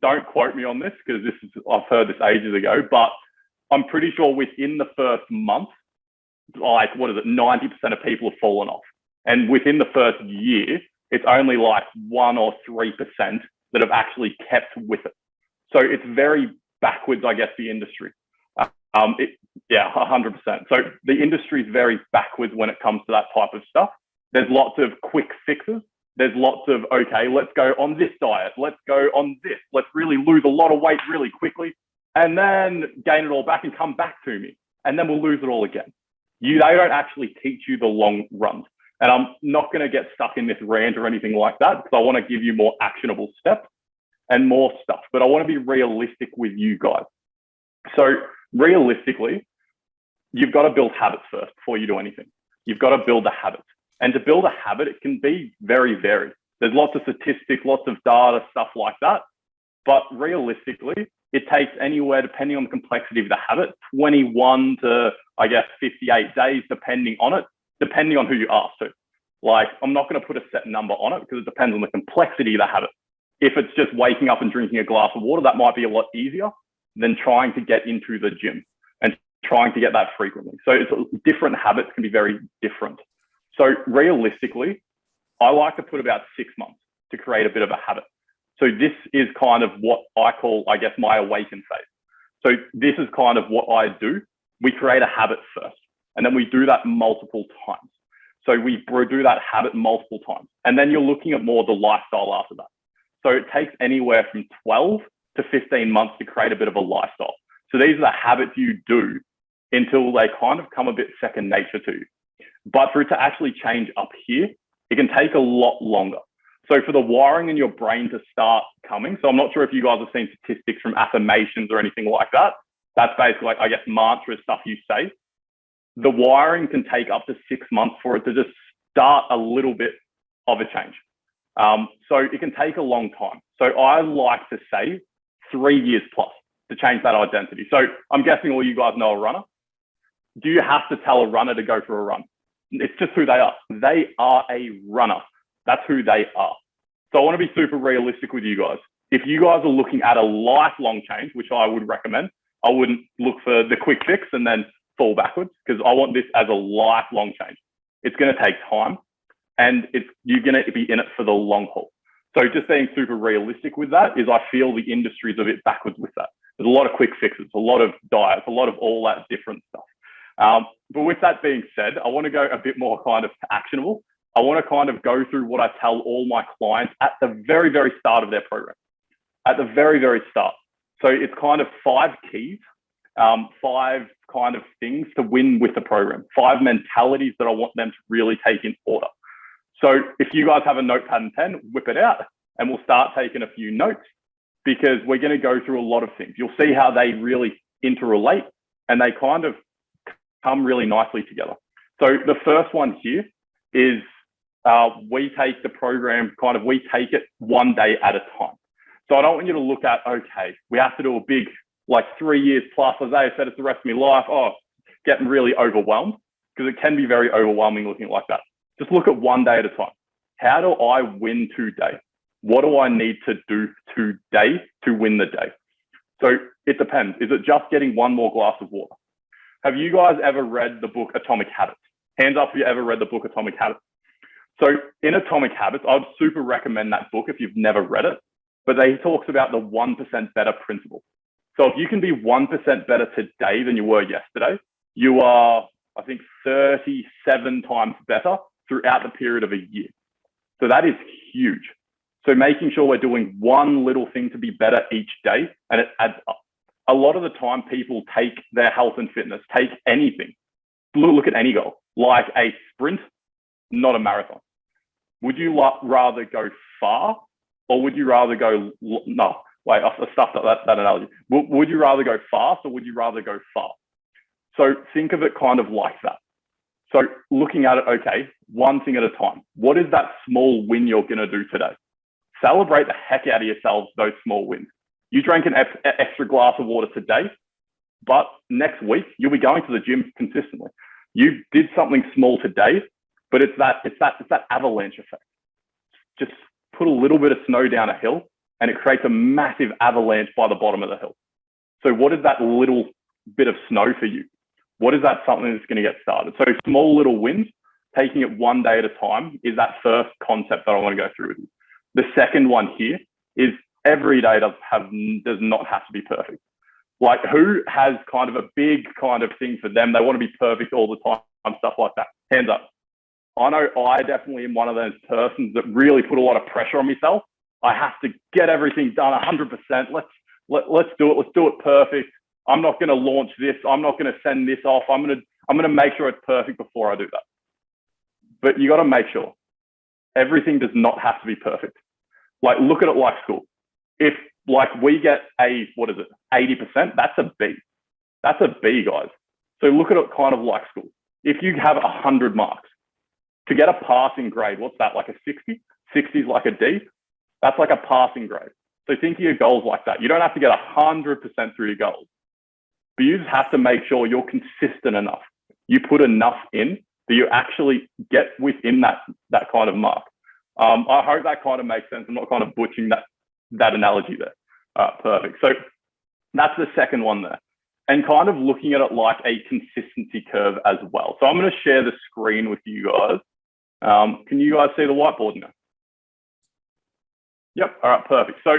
Don't quote me on this because I've heard this ages ago, but I'm pretty sure within the first month, like, 90% of people have fallen off. And within the first year, it's only like 1 or 3% that have actually kept with it. So it's very backwards, I guess, the industry. 100%. So the industry is very backwards when it comes to that type of stuff. There's lots of quick fixes. there's lots of, okay, let's go on this diet. Let's go on this. Let's really lose a lot of weight really quickly and then gain it all back and come back to me. And then we'll lose it all again. They don't actually teach you the long runs. And I'm not going to get stuck in this rant or anything like that because I want to give you more actionable steps and more stuff. But I want to be realistic with you guys. So realistically, you've got to build habits first before you do anything. You've got to build a habit. And to build a habit, it can be very varied. There's lots of statistics, lots of data, stuff like that. But realistically, it takes anywhere, depending on the complexity of the habit, 21 to, 58 days, depending on it, depending on who you ask to. Like, I'm not going to put a set number on it because it depends on the complexity of the habit. If it's just waking up and drinking a glass of water, that might be a lot easier than trying to get into the gym and trying to get that frequently. So different habits can be very different. So realistically, I like to put about 6 months to create a bit of a habit. So this is kind of what I call, my awaken phase. So this is kind of what I do. We create a habit first, and then we do that multiple times. So we do that habit multiple times. And then you're looking at more the lifestyle after that. So it takes anywhere from 12 to 15 months to create a bit of a lifestyle. So these are the habits you do until they kind of come a bit second nature to you. But for it to actually change up here, it can take a lot longer. So for the wiring in your brain to start coming, so I'm not sure if you guys have seen statistics from affirmations or anything like that. That's basically, mantra stuff you say. The wiring can take up to 6 months for it to just start a little bit of a change. So it can take a long time. So I like to say 3 years plus to change that identity. So I'm guessing all you guys know a runner. Do you have to tell a runner to go for a run? It's just who they are. They are a runner. That's who they are. So I want to be super realistic with you guys. If you guys are looking at a lifelong change, which I would recommend, I wouldn't look for the quick fix and then fall backwards because I want this as a lifelong change. It's going to take time and you're going to be in it for the long haul. So just being super realistic with that is I feel the industry is a bit backwards with that. There's a lot of quick fixes, a lot of diets, a lot of all that different stuff. But with that being said, I want to go a bit more kind of actionable. I want to kind of go through what I tell all my clients at the very, very start of their program, at the very, very start. So it's kind of 5 keys, 5 kind of things to win with the program, 5 mentalities that I want them to really take in order. So if you guys have a notepad and pen, whip it out and we'll start taking a few notes because we're going to go through a lot of things. You'll see how they really interrelate and they kind of come really nicely together. So the first one here is we take the program, we take it one day at a time. So I don't want you to look at, okay, we have to do a big, 3 years plus, Isaiah said it's the rest of my life. Getting really overwhelmed because it can be very overwhelming looking like that. Just look at one day at a time. How do I win today? What do I need to do today to win the day? So it depends. Is it just getting one more glass of water? Have you guys ever read the book Atomic Habits? Hands up if you ever read the book Atomic Habits. So in Atomic Habits, I would super recommend that book if you've never read it, but he talks about the 1% better principle. So if you can be 1% better today than you were yesterday, you are, 37 times better throughout the period of a year. So that is huge. So making sure we're doing one little thing to be better each day, and it adds up. A lot of the time people take their health and fitness, take anything, look at any goal, like a sprint, not a marathon. Would you rather go far or would you rather go, no, wait, I stuffed up that analogy. Would you rather go fast or would you rather go far? So think of it kind of like that. So looking at it, okay, one thing at a time. What is that small win you're going to do today? Celebrate the heck out of yourselves, those small wins. You drank an extra glass of water today, but next week you'll be going to the gym consistently. You did something small today, but it's that avalanche effect. Just put a little bit of snow down a hill and it creates a massive avalanche by the bottom of the hill. So what is that little bit of snow for you? What is that something that's going to get started? So small little wins, taking it one day at a time is that first concept that I want to go through with you. The second one here is every day does not have to be perfect. Like who has kind of a big kind of thing for them? They want to be perfect all the time, stuff like that. Hands up. I know I definitely am one of those persons that really put a lot of pressure on myself. I have to get everything done 100%. Let's do it. Let's do it perfect. I'm not going to launch this. I'm not going to send this off. I'm going to make sure it's perfect before I do that. But you got to make sure everything does not have to be perfect. Like, look at it like school. If like we get a, 80%, that's a B. That's a B, guys. So look at it kind of like school. If you have 100 marks, to get a passing grade, what's that, like a 60? 60 is like a D. That's like a passing grade. So think of your goals like that. You don't have to get 100% through your goals, but you just have to make sure you're consistent enough. You put enough in that you actually get within that kind of mark. I hope that kind of makes sense. I'm not kind of butchering that analogy there. Perfect. So that's the second one there. And kind of looking at it like a consistency curve as well. So I'm going to share the screen with you guys. Can you guys see the whiteboard now? Yep. All right, perfect. So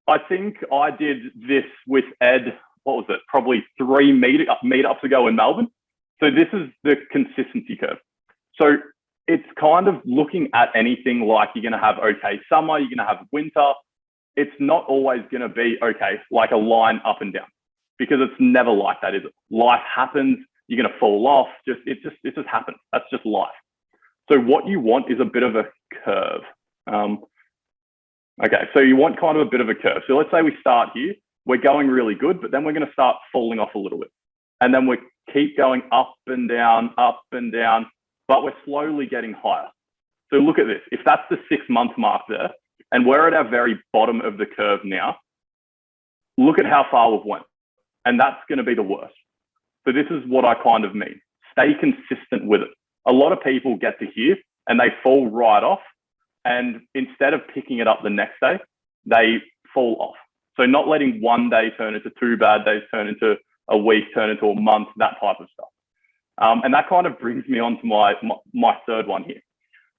I think I did this with Ed, what was it? Probably 3 meetups ago in Melbourne. So this is the consistency curve. So it's kind of looking at anything like you're going to have, okay, summer, you're going to have winter. It's not always going to be, okay, like a line up and down, because it's never like that, is it? Life happens. You're going to fall off. It just happens. That's just life. So what you want is a bit of a curve. Okay, so you want kind of a bit of a curve. So let's say we start here. We're going really good, but then we're going to start falling off a little bit. And then we keep going up and down, but we're slowly getting higher. So look at this. If that's the 6-month mark there, and we're at our very bottom of the curve now, look at how far we've went. And that's going to be the worst. So this is what I kind of mean. Stay consistent with it. A lot of people get to here and they fall right off. And instead of picking it up the next day, they fall off. So not letting one day turn into 2 bad days, turn into a week, turn into a month, that type of stuff. And that kind of brings me on to my third one here.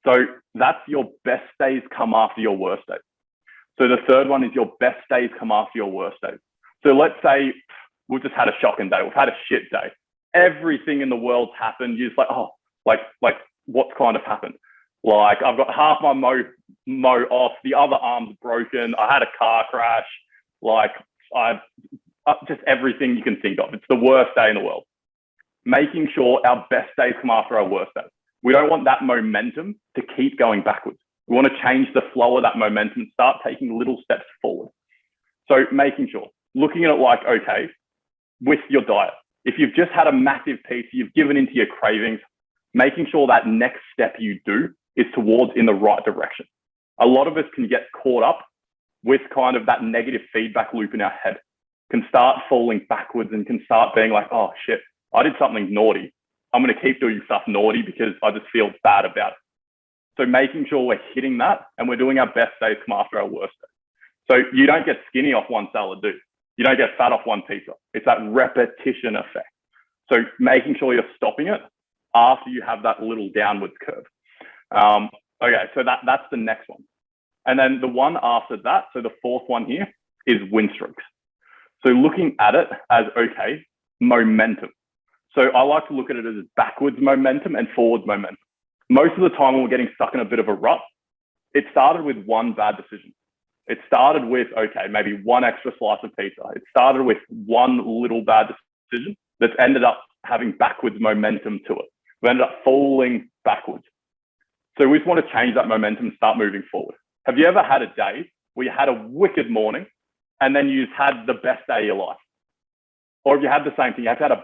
So that's your best days come after your worst days. So the third one is your best days come after your worst days. So let's say we've just had a shocking day. We've had a shit day. Everything in the world's happened. You're just like, oh, like what's kind of happened? Like, I've got half my mow off, the other arm's broken, I had a car crash, like I've just everything you can think of. It's the worst day in the world. Making sure our best days come after our worst days. We don't want that momentum to keep going backwards. We want to change the flow of that momentum and start taking little steps forward. So making sure, looking at it like, okay, with your diet, if you've just had a massive pizza, you've given into your cravings, making sure that next step you do is towards in the right direction. A lot of us can get caught up with kind of that negative feedback loop in our head, can start falling backwards and can start being like, oh shit, I did something naughty. I'm going to keep doing stuff naughty because I just feel bad about it. So making sure we're hitting that and we're doing our best days come after our worst days. So you don't get skinny off one salad, dude. You don't get fat off one pizza. It's that repetition effect. So making sure you're stopping it after you have that little downwards curve. Okay, so that's the next one. And then the one after that, so the fourth one here is win streaks. So looking at it as, okay, momentum. So I like to look at it as backwards momentum and forwards momentum. Most of the time when we're getting stuck in a bit of a rut, it started with one bad decision. It started with, okay, maybe one extra slice of pizza. It started with one little bad decision that's ended up having backwards momentum to it. We ended up falling backwards. So we just want to change that momentum and start moving forward. Have you ever had a day where you had a wicked morning and then you just had the best day of your life? Or have you had the same thing? You have had a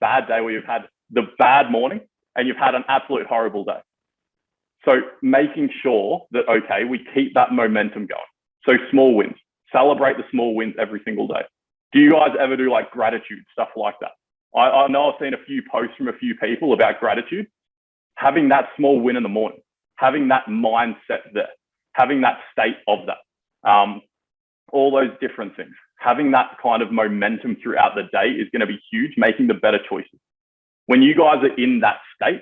bad day where you've had the bad morning and you've had an absolute horrible day. So making sure that, okay, we keep that momentum going. So small wins, celebrate the small wins every single day. Do you guys ever do like gratitude, stuff like that? I know I've seen a few posts from a few people about gratitude. Having that small win in the morning, having that mindset there, having that state of that, all those different things, having that kind of momentum throughout the day is going to be huge, making the better choices. When you guys are in that state,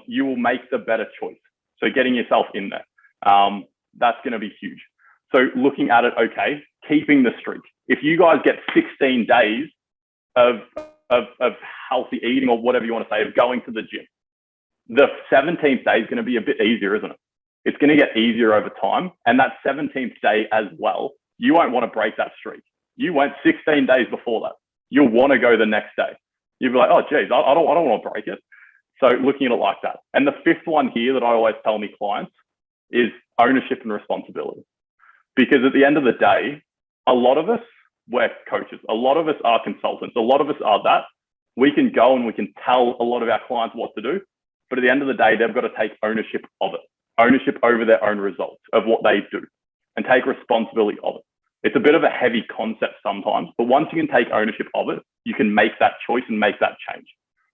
you will make the better choice. So getting yourself in there, that's going to be huge. So looking at it, okay, keeping the streak. If you guys get 16 days of healthy eating or whatever you want to say, of going to the gym, the 17th day is going to be a bit easier, isn't it? It's going to get easier over time. And that 17th day as well, you won't want to break that streak. You went 16 days before that. You'll want to go the next day. You'll be like, oh, geez, I don't want to break it. So looking at it like that. And the fifth one here that I always tell me clients is ownership and responsibility. Because at the end of the day, a lot of us, we're coaches. A lot of us are consultants. A lot of us are that. We can go and we can tell a lot of our clients what to do. But at the end of the day, they've got to take ownership of it, ownership over their own results of what they do and take responsibility of it. It's a bit of a heavy concept sometimes, but once you can take ownership of it, you can make that choice and make that change.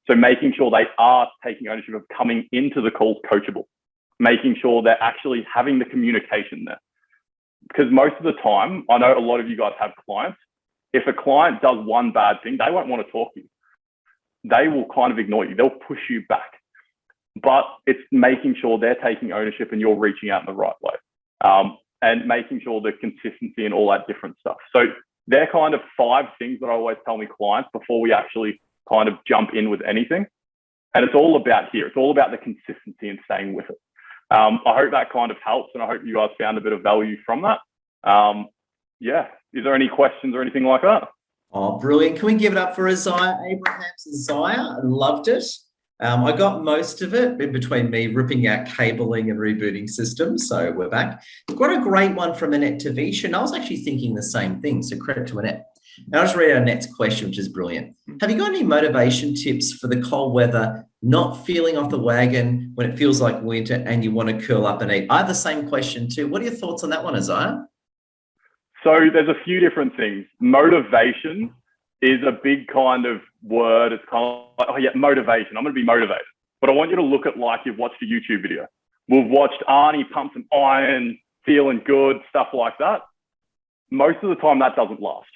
So making sure they are taking ownership of coming into the calls coachable, making sure they're actually having the communication there. Because most of the time, I know a lot of you guys have clients. If a client does one bad thing, they won't want to talk to you. They will kind of ignore you. They'll push you back. But it's making sure they're taking ownership and you're reaching out in the right way. And making sure the consistency and all that different stuff. So they're kind of 5 things that I always tell my clients before we actually kind of jump in with anything. And it's all about here. It's all about the consistency and staying with it. I hope that kind of helps, and I hope you guys found a bit of value from that. Yeah. Is there any questions or anything like that? Oh, brilliant. Can we give it up for Isaiah Abrahams? Isaiah, I loved it. I got most of it in between me ripping out cabling and rebooting systems. So we're back. We've got a great one from Annette Tavish, and I was actually thinking the same thing. So credit to Annette. Now I'll just read our next question, which is brilliant. Have you got any motivation tips for the cold weather, not feeling off the wagon when it feels like winter and you want to curl up and eat? I have the same question too. What are your thoughts on that one, Isaiah? So there's a few different things. Motivation is a big kind of word. It's kind of like, oh yeah, motivation. I'm going to be motivated. But I want you to look at like you've watched a YouTube video. We've watched Arnie pump some iron, feeling good, stuff like that. Most of the time that doesn't last.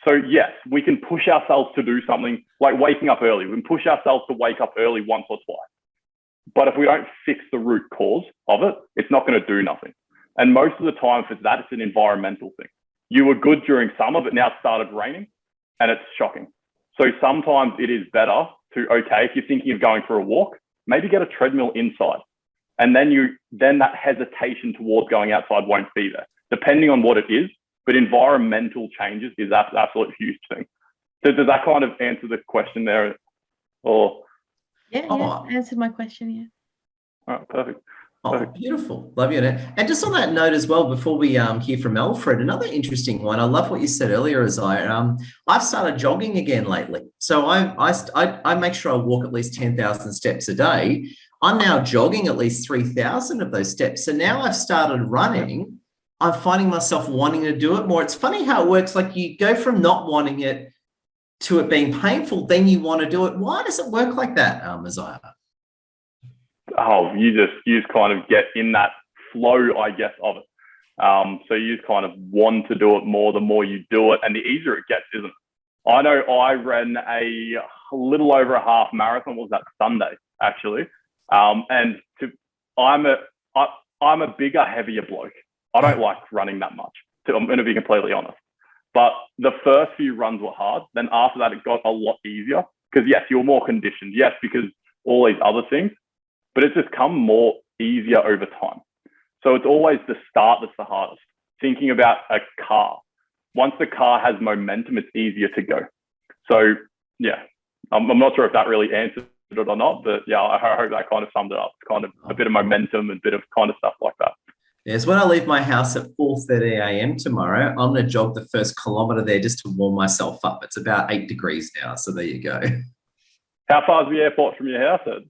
So yes, we can push ourselves to do something like waking up early. We can push ourselves to wake up early once or twice. But if we don't fix the root cause of it, it's not going to do nothing. And most of the time for that, it's an environmental thing. You were good during summer, but now it started raining and it's shocking. So sometimes it is better to, okay, if you're thinking of going for a walk, maybe get a treadmill inside. And then that hesitation towards going outside won't be there, depending on what it is. But environmental changes is an absolute huge thing. So does that kind of answer the question there? Or Yeah, answered my question, yeah. All right, perfect. Oh, beautiful. Love you. And just on that note as well, before we hear from Alfred, another interesting one. I love what you said earlier, Isaiah. I've started jogging again lately. So I make sure I walk at least 10,000 steps a day. I'm now jogging at least 3,000 of those steps. So now I've started running. I'm finding myself wanting to do it more. It's funny how it works. Like you go from not wanting it to it being painful, then you want to do it. Why does it work like that, Isaiah? Oh, you just kind of get in that flow, I guess, of it. So you just kind of want to do it more the more you do it, and the easier it gets, isn't it? I know I ran a little over a half marathon. What was that, Sunday, actually? And I'm a bigger, heavier bloke. I don't like running that much. I'm going to be completely honest. But the first few runs were hard. Then after that, it got a lot easier because, yes, you're more conditioned. Yes, because all these other things. But it's just come more easier over time. So it's always the start that's the hardest. Thinking about a car. Once the car has momentum, it's easier to go. So, yeah, I'm not sure if that really answered it or not, but yeah, I hope that kind of summed it up. It's kind of a bit of momentum and a bit of kind of stuff like that. Yes, when I leave my house at 4:30 a.m. tomorrow, I'm going to jog the first kilometre there just to warm myself up. It's about 8 degrees now, so there you go. How far is the airport from your house, Ed?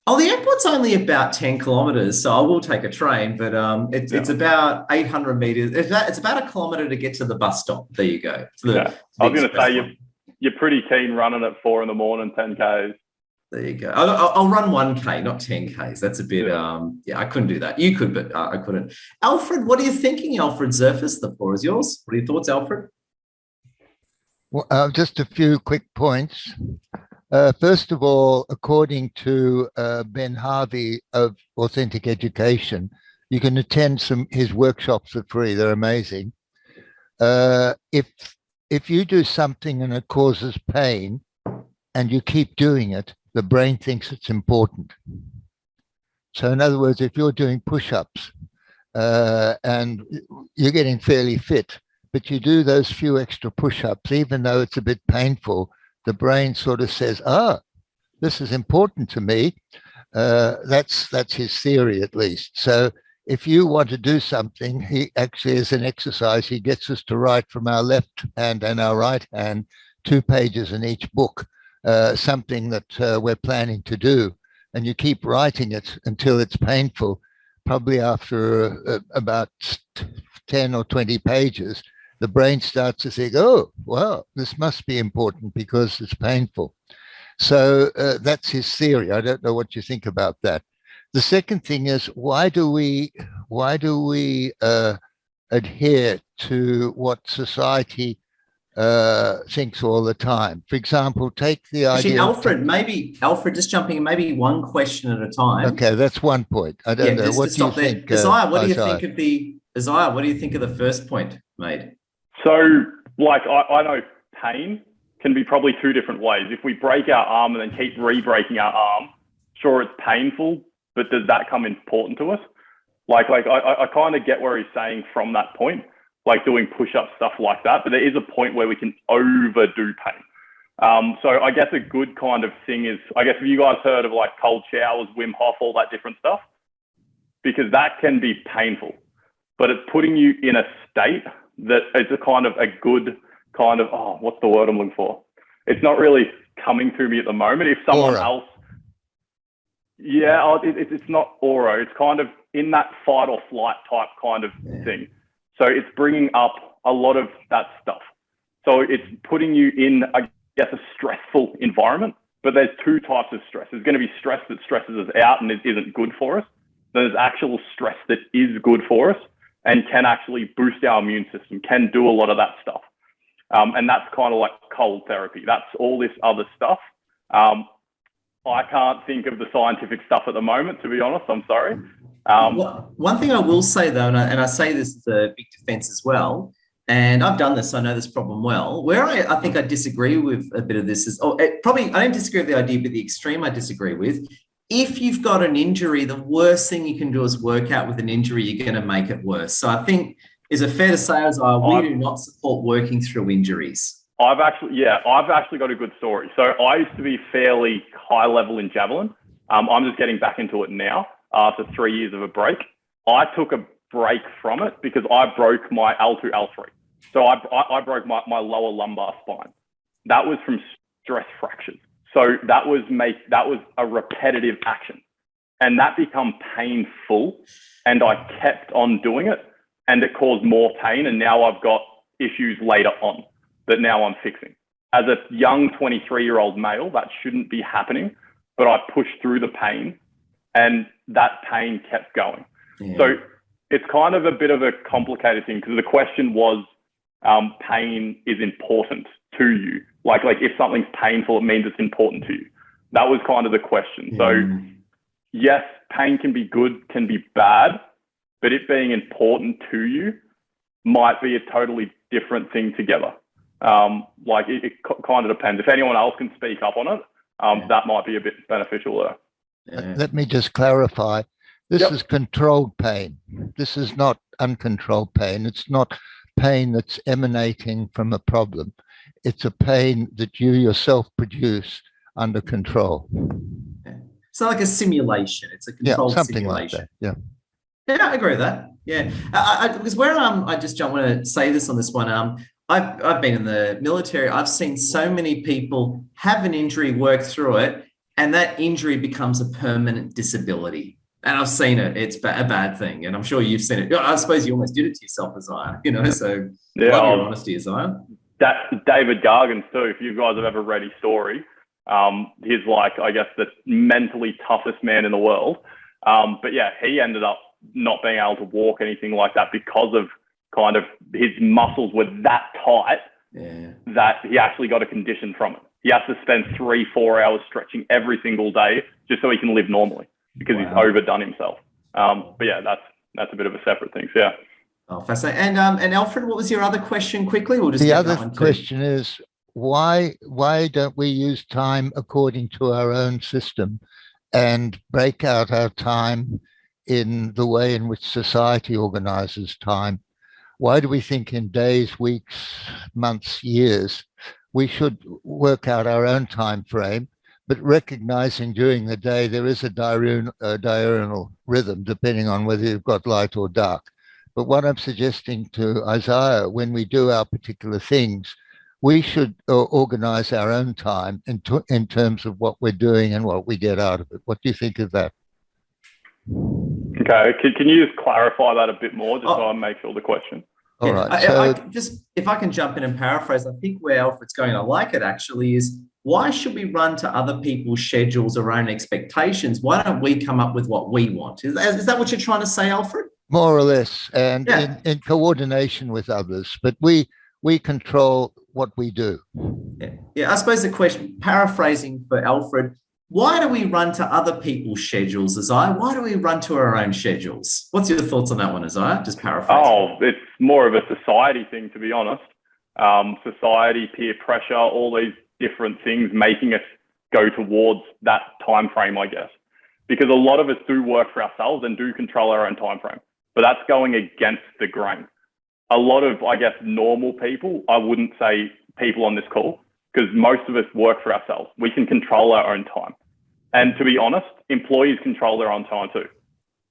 Oh, the airport's only about 10 kilometres, so I will take a train, but it's about 800 metres. It's about a kilometre to get to the bus stop. There you go. I was going to say, you're pretty keen running at 4 a.m, 10 Ks. There you go. I'll run 1K, not 10 Ks. That's a bit, I couldn't do that. You could, but I couldn't. Alfred, what are you thinking, Alfred Zerfus? The floor is yours. What are your thoughts, Alfred? Well, just a few quick points. First of all, according to Ben Harvey of Authentic Education, you can attend his workshops for free. They're amazing. If you do something and it causes pain and you keep doing it, the brain thinks it's important. So in other words, if you're doing push-ups and you're getting fairly fit, but you do those few extra push-ups, even though it's a bit painful, the brain sort of says, this is important to me. That's his theory, at least. So if you want to do something, he actually, as an exercise, he gets us to write from our left hand and our right hand 2 pages in each book, something that we're planning to do. And you keep writing it until it's painful. Probably after about 10 or 20 pages, the brain starts to think, oh, well, this must be important because it's painful. So that's his theory. I don't know what you think about that. The second thing is, why do we adhere to what society thinks all the time? For example, take the Actually, idea. Alfred, just jumping in, maybe one question at a time. Okay, that's one point. I don't know. What do you think? Isaiah, what do you think of the first point made? So, like, I know pain can be probably 2 different ways. If we break our arm and then keep re-breaking our arm, sure, it's painful, but does that come important to us? Like I kind of get where he's saying from that point, like doing push-up stuff like that, but there is a point where we can overdo pain. So I guess a good kind of thing is, I guess, have you guys heard of like cold showers, Wim Hof, all that different stuff? Because that can be painful, but it's putting you in a state that it's a kind of a good kind of, what's the word I'm looking for? It's not really coming to me at the moment. If someone else, it's not aura. It's kind of in that fight or flight type kind of thing. So it's bringing up a lot of that stuff. So it's putting you in, I guess, a stressful environment, but there's 2 types of stress. There's going to be stress that stresses us out and it isn't good for us. Then there's actual stress that is good for us and can actually boost our immune system, can do a lot of that stuff. And that's kind of like cold therapy. That's all this other stuff. I can't think of the scientific stuff at the moment, to be honest. I'm sorry. One thing I will say, though, and I say this as a big defense as well, and I've done this, I know this problem well, where I think I disagree with a bit of this is, I don't disagree with the idea, but the extreme I disagree with. If you've got an injury, the worst thing you can do is work out with an injury, you're going to make it worse. So I think, is it fair to say, we do not support working through injuries? I've actually got a good story. So I used to be fairly high level in javelin. I'm just getting back into it now after 3 years of a break. I took a break from it because I broke my L2, L3. So I broke my lower lumbar spine. That was from stress fractures. So that was a repetitive action, and that became painful. And I kept on doing it, and it caused more pain. And now I've got issues later on that now I'm fixing. As a young 23-year-old male, that shouldn't be happening, but I pushed through the pain, and that pain kept going. Yeah. So it's kind of a bit of a complicated thing because the question was, pain is important to you. Like if something's painful, it means it's important to you. That was kind of the question. Yeah. So yes, pain can be good, can be bad, but it being important to you might be a totally different thing together. It kind of depends. If anyone else can speak up on it, that might be a bit beneficial there. Yeah. Let me just clarify. This is controlled pain. This is not uncontrolled pain. It's not pain that's emanating from a problem. It's a pain that you yourself produce under control. Yeah. It's not like a simulation. It's a controlled simulation. Like that. Yeah, I agree with that. Yeah, because where I just don't want to say this on this one. I've been in the military. I've seen so many people have an injury, work through it, and that injury becomes a permanent disability. And I've seen it. It's a bad thing. And I'm sure you've seen it. I suppose you almost did it to yourself, Isaiah, so love your honesty, Isaiah. David Gargans too, if you guys have ever read his story, he's like, I guess, the mentally toughest man in the world. But yeah, he ended up not being able to walk, anything like that, because of kind of his muscles were that tight that he actually got a condition from it. He has to spend 3-4 hours stretching every single day just so he can live normally because he's overdone himself. But yeah, that's a bit of a separate thing. So yeah. Oh, fascinating. And Alfred, what was your other question quickly? We'll just the other question is why don't we use time according to our own system and break out our time in the way in which society organizes time? Why do we think in days, weeks, months, years? We should work out our own time frame, but recognizing during the day there is a diurnal rhythm depending on whether you've got light or dark. But what I'm suggesting to Isaiah, when we do our particular things, we should organize our own time in terms of what we're doing and what we get out of it. What do you think of that? Okay, can you just clarify that a bit more, just so I make sure the question? All right. If I can jump in and paraphrase, I think where Alfred's going, I like it actually, is why should we run to other people's schedules or own expectations? Why don't we come up with what we want? Is that what you're trying to say, Alfred? More or less, and in coordination with others, but we control what we do. Yeah, I suppose the question, paraphrasing for Alfred, why do we run to other people's schedules, Isaiah? Why do we run to our own schedules? What's your thoughts on that one, Isaiah? Just paraphrasing. Oh, it's more of a society thing, to be honest. Society, peer pressure, all these different things making us go towards that time frame, I guess. Because a lot of us do work for ourselves and do control our own time frame, but that's going against the grain. A lot of, I guess, normal people, I wouldn't say people on this call, because most of us work for ourselves. We can control our own time. And to be honest, employees control their own time too.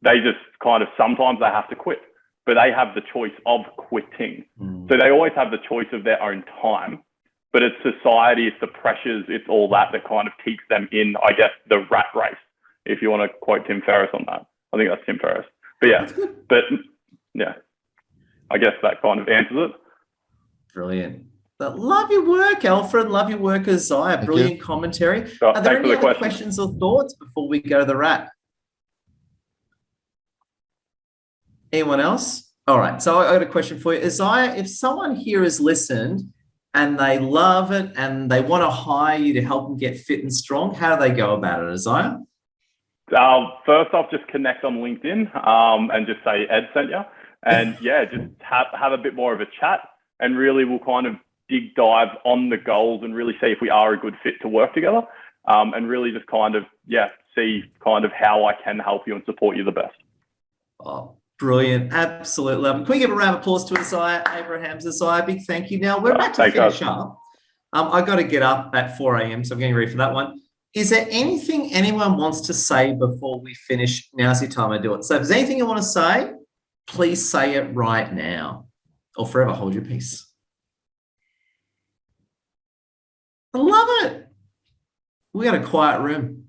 They just kind of, sometimes they have to quit, but they have the choice of quitting. So they always have the choice of their own time, but it's society, it's the pressures, it's all that kind of keeps them in, I guess, the rat race, if you want to quote Tim Ferriss on that. I think that's Tim Ferriss. But yeah, I guess that kind of answers it. Brilliant. But love your work, Alfred. Love your work, Isaiah. Brilliant commentary. Are there any other questions or thoughts before we go to the wrap? Anyone else? All right. So I got a question for you. Isaiah, if someone here has listened and they love it and they want to hire you to help them get fit and strong, how do they go about it, Isaiah? First off, just connect on LinkedIn and just say Ed sent you. And yeah, just have a bit more of a chat, and really we'll kind of dig dive on the goals and really see if we are a good fit to work together, and really just kind of, see kind of how I can help you and support you the best. Oh, brilliant. Absolutely love it. Can we give a round of applause to Isaiah Abrahams? Isaiah, big thank you. Now we're about to finish up. I got to get up at 4 a.m, so I'm getting ready for that one. Is there anything anyone wants to say before we finish? Now's the time I do it. So if there's anything you want to say, please say it right now, or forever hold your peace. I love it. We got a quiet room.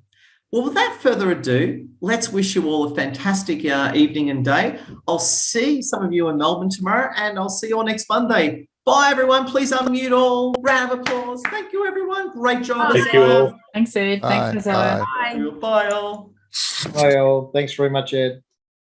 Well, without further ado, let's wish you all a fantastic evening and day. I'll see some of you in Melbourne tomorrow, and I'll see you all next Monday. Bye, everyone. Please unmute all. Round of applause. Thank you, everyone. Great job. Thank you all. Thanks, Ed. Bye. Thanks, Isaiah. Bye all. Bye all. Thanks very much, Ed.